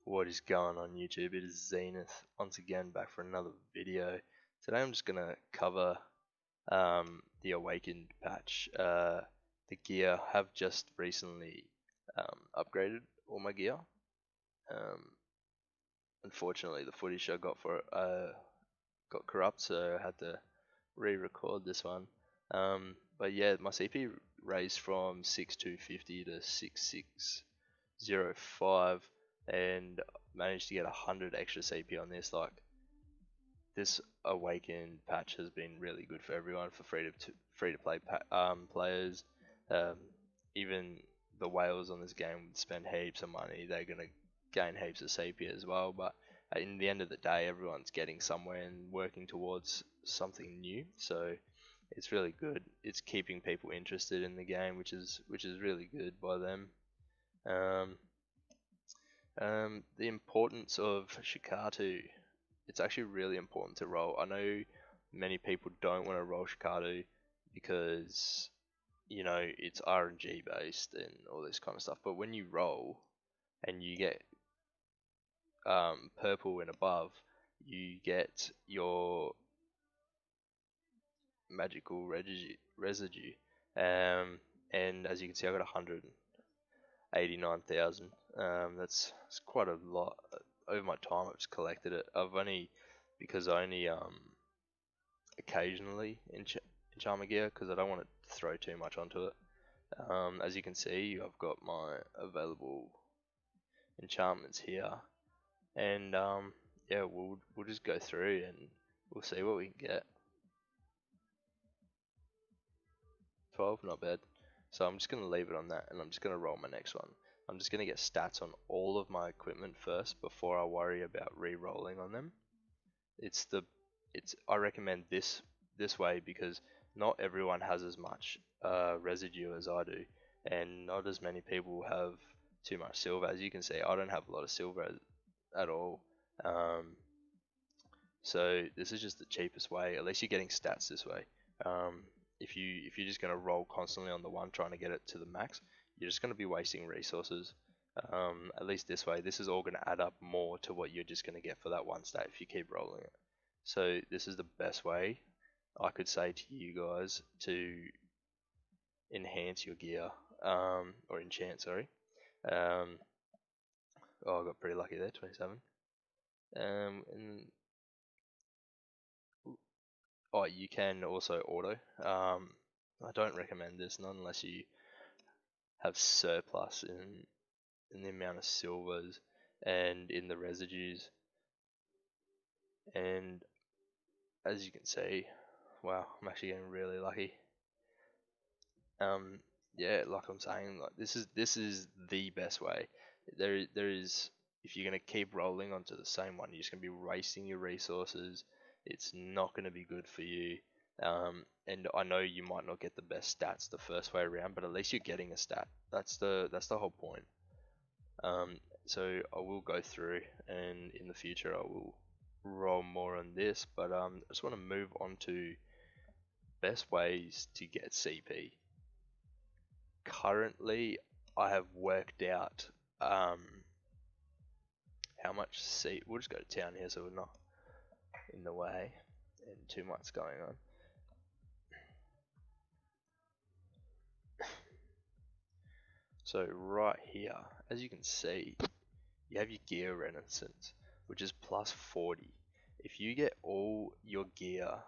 What is going on YouTube? It is Zenith once again back for another video. Today I'm just gonna cover the Awakened patch. The gear have just recently upgraded all my gear. Um, Unfortunately, the footage I got for it got corrupt, so I had to re-record this one. But yeah, my CP raised from 6250 to 6605 and managed to get 100 extra CP on this. Like, this Awakened patch has been really good for everyone, for free to play players. Um, Even the whales on this game would spend heaps of money. They're gonna gain heaps of CP as well. But in the end of the day, everyone's getting somewhere and working towards something new. So it's really good. It's keeping people interested in the game, which is really good by them. Um, the importance of Shikatu. It's actually really important to roll. I know many people don't want to roll Shikatu because, it's RNG based and all this kind of stuff. But when you roll and you get purple and above, you get your magical residue. And as you can see, I got 189,000. That's quite a lot. Over my time, I've just collected it. Because I only occasionally enchant my gear, because I don't want to throw too much onto it. As you can see, I've got my available enchantments here, and yeah, we'll just go through and we'll see what we can get. 12, not bad. So I'm just gonna leave it on that, and I'm just gonna roll my next one. I'm just gonna get stats on all of my equipment first before I worry about re-rolling on them. I recommend this way because not everyone has as much residue as I do, and not as many people have too much silver. As you can see, I don't have a lot of silver at all. So this is just the cheapest way. At least you're getting stats this way. If you're just gonna roll constantly on the one trying to get it to the max, you're just gonna be wasting resources. At least this way, this is all gonna add up more to what you're just gonna get for that one stat if you keep rolling it. So this is the best way I could say to you guys to enhance your gear, or enchant, sorry. Um, oh, I got pretty lucky there, 27. And oh, you can also auto. I don't recommend this, not unless you have surplus in the amount of silvers and in the residues. And as you can see, wow, I'm actually getting really lucky. Yeah, like I'm saying, like this is the best way. There is, if you're gonna keep rolling onto the same one, you're just gonna be wasting your resources. It's not gonna be good for you. And I know you might not get the best stats the first way around, but at least you're getting a stat. That's the whole point. So I will go through, and in the future I will roll more on this, but I just want to move on to best ways to get CP. Currently, I have worked out how much we'll just go to town here so we're not in the way and too much going on. So right here, as you can see, you have your gear renaissance, which is plus 40. If you get all your gear,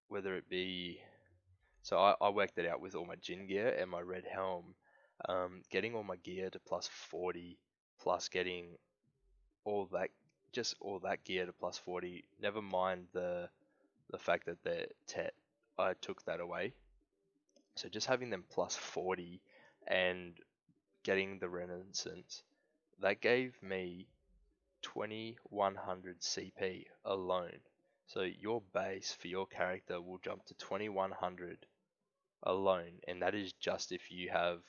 whether it be, so I worked it out with all my Jin gear and my red helm, getting all my gear to plus 40, plus getting all that, just all that gear to plus 40, never mind the fact that I took that away. So just having them plus 40 and getting the renaissance, that gave me 2100 CP alone. So your base for your character will jump to 2100 alone, and that is just if you have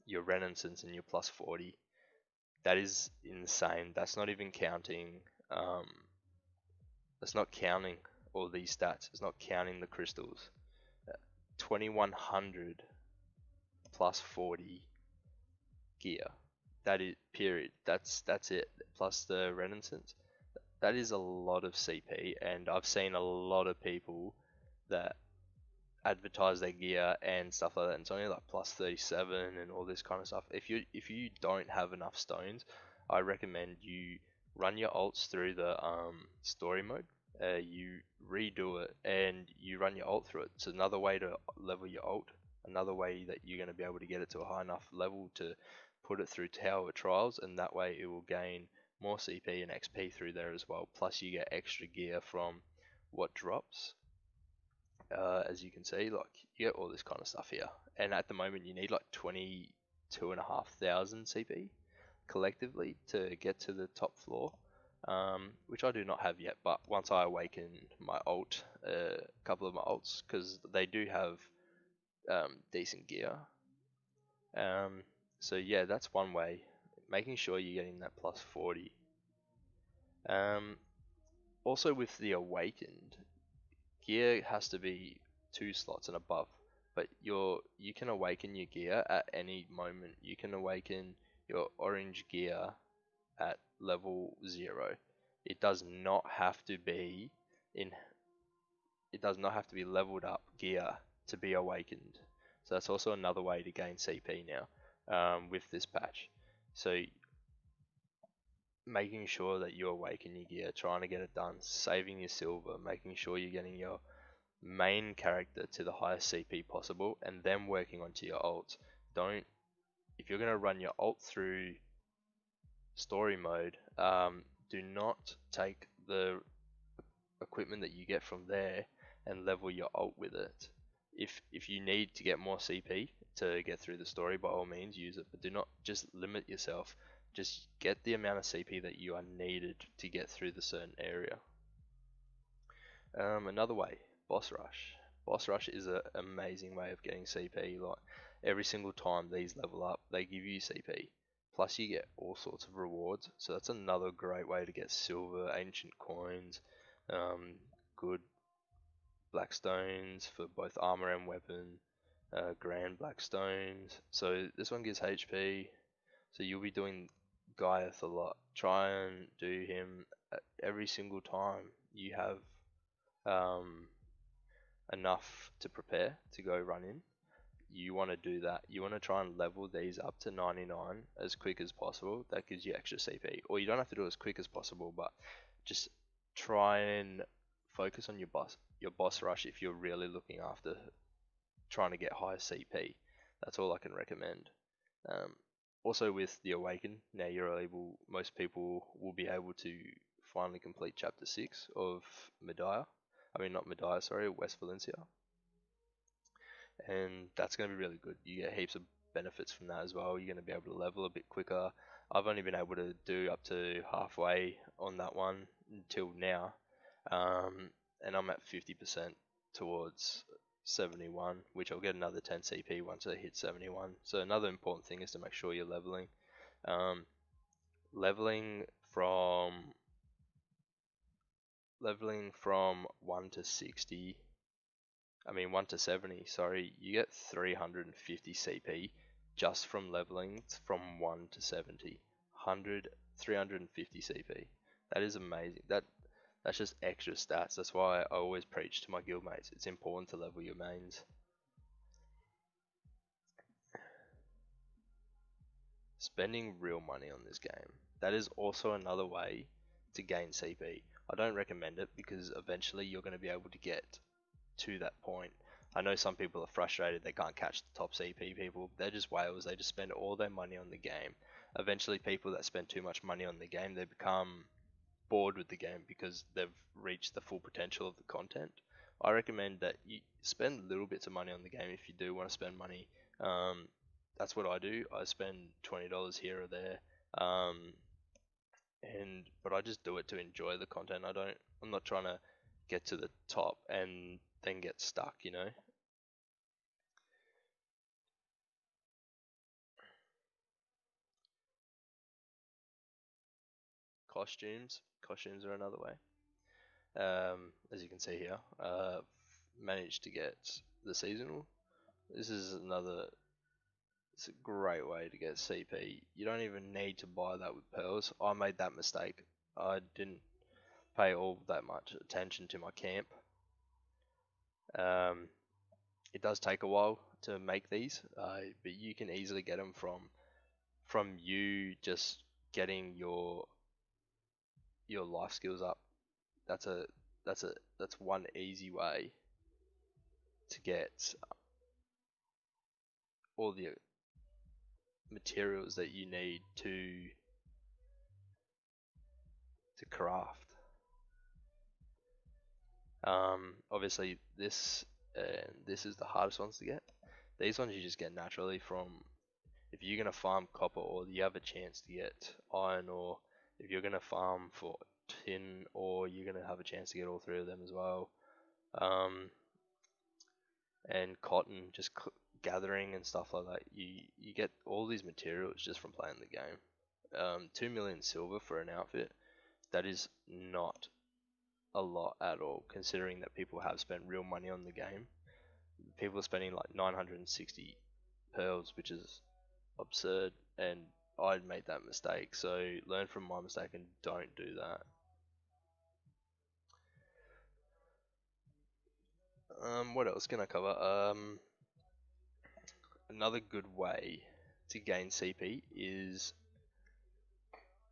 your renaissance and your plus 40. That is insane. That's not even counting. That's not counting all these stats. It's not counting the crystals. 2100 plus 40 gear. That is period. That's it. Plus the Renaissance. That is a lot of CP, and I've seen a lot of people that advertise their gear and stuff like that. And it's only like plus 37 and all this kind of stuff. If you don't have enough stones, I recommend you run your alts through the story mode. You redo it and you run your alt through it. It's another way to level your alt. Another way that you're going to be able to get it to a high enough level to put it through Tower Trials, and that way it will gain more CP and XP through there as well. Plus you get extra gear from what drops, as you can see, like you get all this kind of stuff here. And at the moment, you need like 22,500 CP collectively to get to the top floor, which I do not have yet. But once I awaken my alt, a couple of my alts, because they do have decent gear. Um, so yeah, that's one way. Making sure you're getting that plus 40. Um, Also with the awakened, gear has to be 2 slots and above, but you can awaken your gear at any moment. You can awaken your orange gear at level 0. It does not have to be in it does not have to be leveled up gear to be awakened. So that's also another way to gain CP now, with this patch. So making sure that you awaken your gear, trying to get it done, saving your silver, making sure you're getting your main character to the highest CP possible, and then working onto your ult. Don't If you're gonna run your ult through story mode, do not take the equipment that you get from there and level your ult with it. If you need to get more CP to get through the story, by all means use it, but do not just limit yourself. Just get the amount of CP that you are needed to get through the certain area. Another way, boss rush. Boss rush is an amazing way of getting CP. Like every single time these level up, they give you CP. Plus you get all sorts of rewards. So that's another great way to get silver, ancient coins, good black stones for both armor and weapon, grand black stones. So this one gives HP. So you'll be doing Gaiath a lot. Try and do him every single time you have um, enough to prepare to go run in. You want to do that. You want to try and level these up to 99 as quick as possible. That gives you extra CP. Or you don't have to do it as quick as possible, but just try and focus on your boss rush if you're really looking after trying to get high CP. That's all I can recommend. Um, Also with the Awaken, now most people will be able to finally complete Chapter 6 of Medea. I mean, not Medea, sorry, West Valencia. And that's going to be really good. You get heaps of benefits from that as well. You're going to be able to level a bit quicker. I've only been able to do up to halfway on that one until now. And I'm at 50% towards 71, which I'll get another 10 CP once I hit 71. So another important thing is to make sure you're leveling. Um, leveling from leveling from 1 to 60, I mean 1 to 70, sorry, you get 350 CP just from leveling from 1 to 70. 100, 350 CP. That is amazing. That's just extra stats. That's why I always preach to my guildmates. It's important to level your mains. Spending real money on this game. That is also another way to gain CP. I don't recommend it because eventually you're going to be able to get to that point. I know some people are frustrated they can't catch the top CP people. They're just whales. They just spend all their money on the game. Eventually, people that spend too much money on the game, they become bored with the game because they've reached the full potential of the content. I recommend that you spend little bits of money on the game if you do want to spend money. Um, that's what I do. I spend $20 here or there, but I just do it to enjoy the content. I'm not trying to get to the top and then get stuck, you know. Costumes are another way. As you can see here, managed to get the seasonal. This is another It's a great way to get CP. You don't even need to buy that with pearls. I made that mistake. I didn't pay all that much attention to my camp. Um, it does take a while to make these, but you can easily get them from you just getting your life skills up. That's a that's one easy way to get all the materials that you need to craft. Obviously this is the hardest ones to get. These ones you just get naturally from if you're gonna farm copper ore, you have a chance to get iron ore. If you're gonna farm for tin ore, you're gonna have a chance to get all three of them as well. And cotton, just gathering and stuff like that. You get all these materials just from playing the game. 2 million silver for an outfit. That is not a lot at all, considering that people have spent real money on the game. People are spending like 960 pearls, which is absurd, and I'd made that mistake. So learn from my mistake and don't do that. What else can I cover? Another good way to gain CP is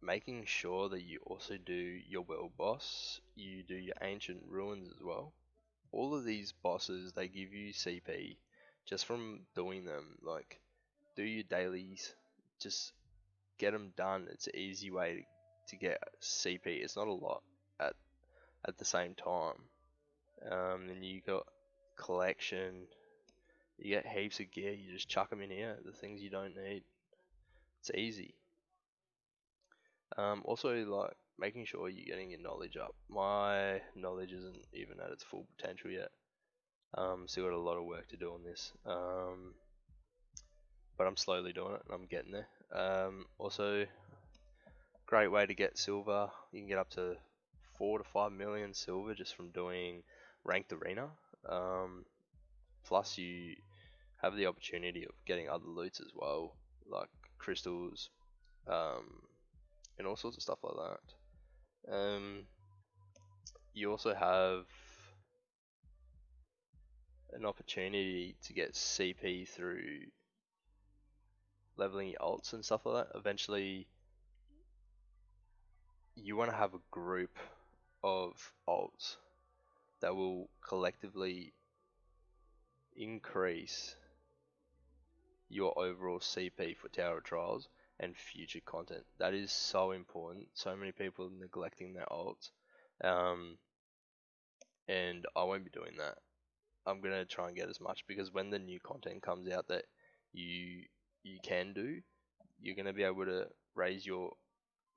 making sure that you also do your world boss, you do your ancient ruins as well. All of these bosses, they give you CP just from doing them. Like, do your dailies, just get them done. It's an easy way to get CP. It's not a lot at at the same time. Then you got collection. You get heaps of gear. You just chuck them in here. The things you don't need. It's easy. Also, like making sure you're getting your knowledge up. My knowledge isn't even at its full potential yet. Still got a lot of work to do on this. But I'm slowly doing it and I'm getting there. Also, great way to get silver. You can get up to 4 to 5 million silver just from doing ranked arena. Plus, you have the opportunity of getting other loots as well, like crystals, um, and all sorts of stuff like that. You also have an opportunity to get CP through leveling your alts and stuff like that. Eventually, you want to have a group of alts that will collectively increase your overall CP for Tower of Trials and future content. That is so important. So many people are neglecting their alts. And I won't be doing that. I'm gonna try and get as much because when the new content comes out that you you can do, you're gonna be able to raise your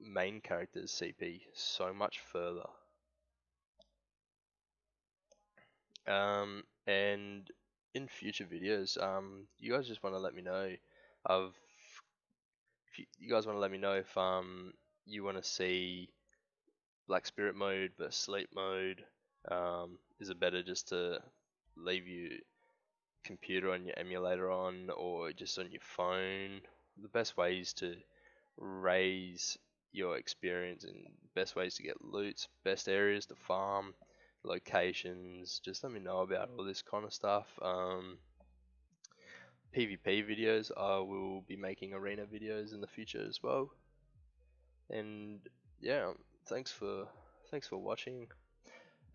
main character's CP so much further. And in future videos, you guys just want to let me know of if you guys want to let me know if you want to see Black Spirit mode versus Sleep mode. Is it better just to leave your computer on your emulator on or just on your phone? The best ways to raise your experience and best ways to get loots, best areas to farm, locations. Just let me know about all this kind of stuff. PvP videos, I will be making arena videos in the future as well. And yeah, thanks for watching.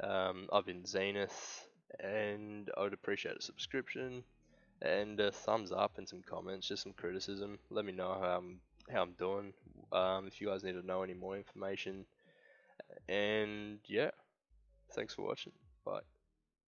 I've been Zenith, and I would appreciate a subscription and a thumbs up and some comments, just some criticism. Let me know how I'm doing. If you guys need to know any more information. And yeah, thanks for watching. Bye.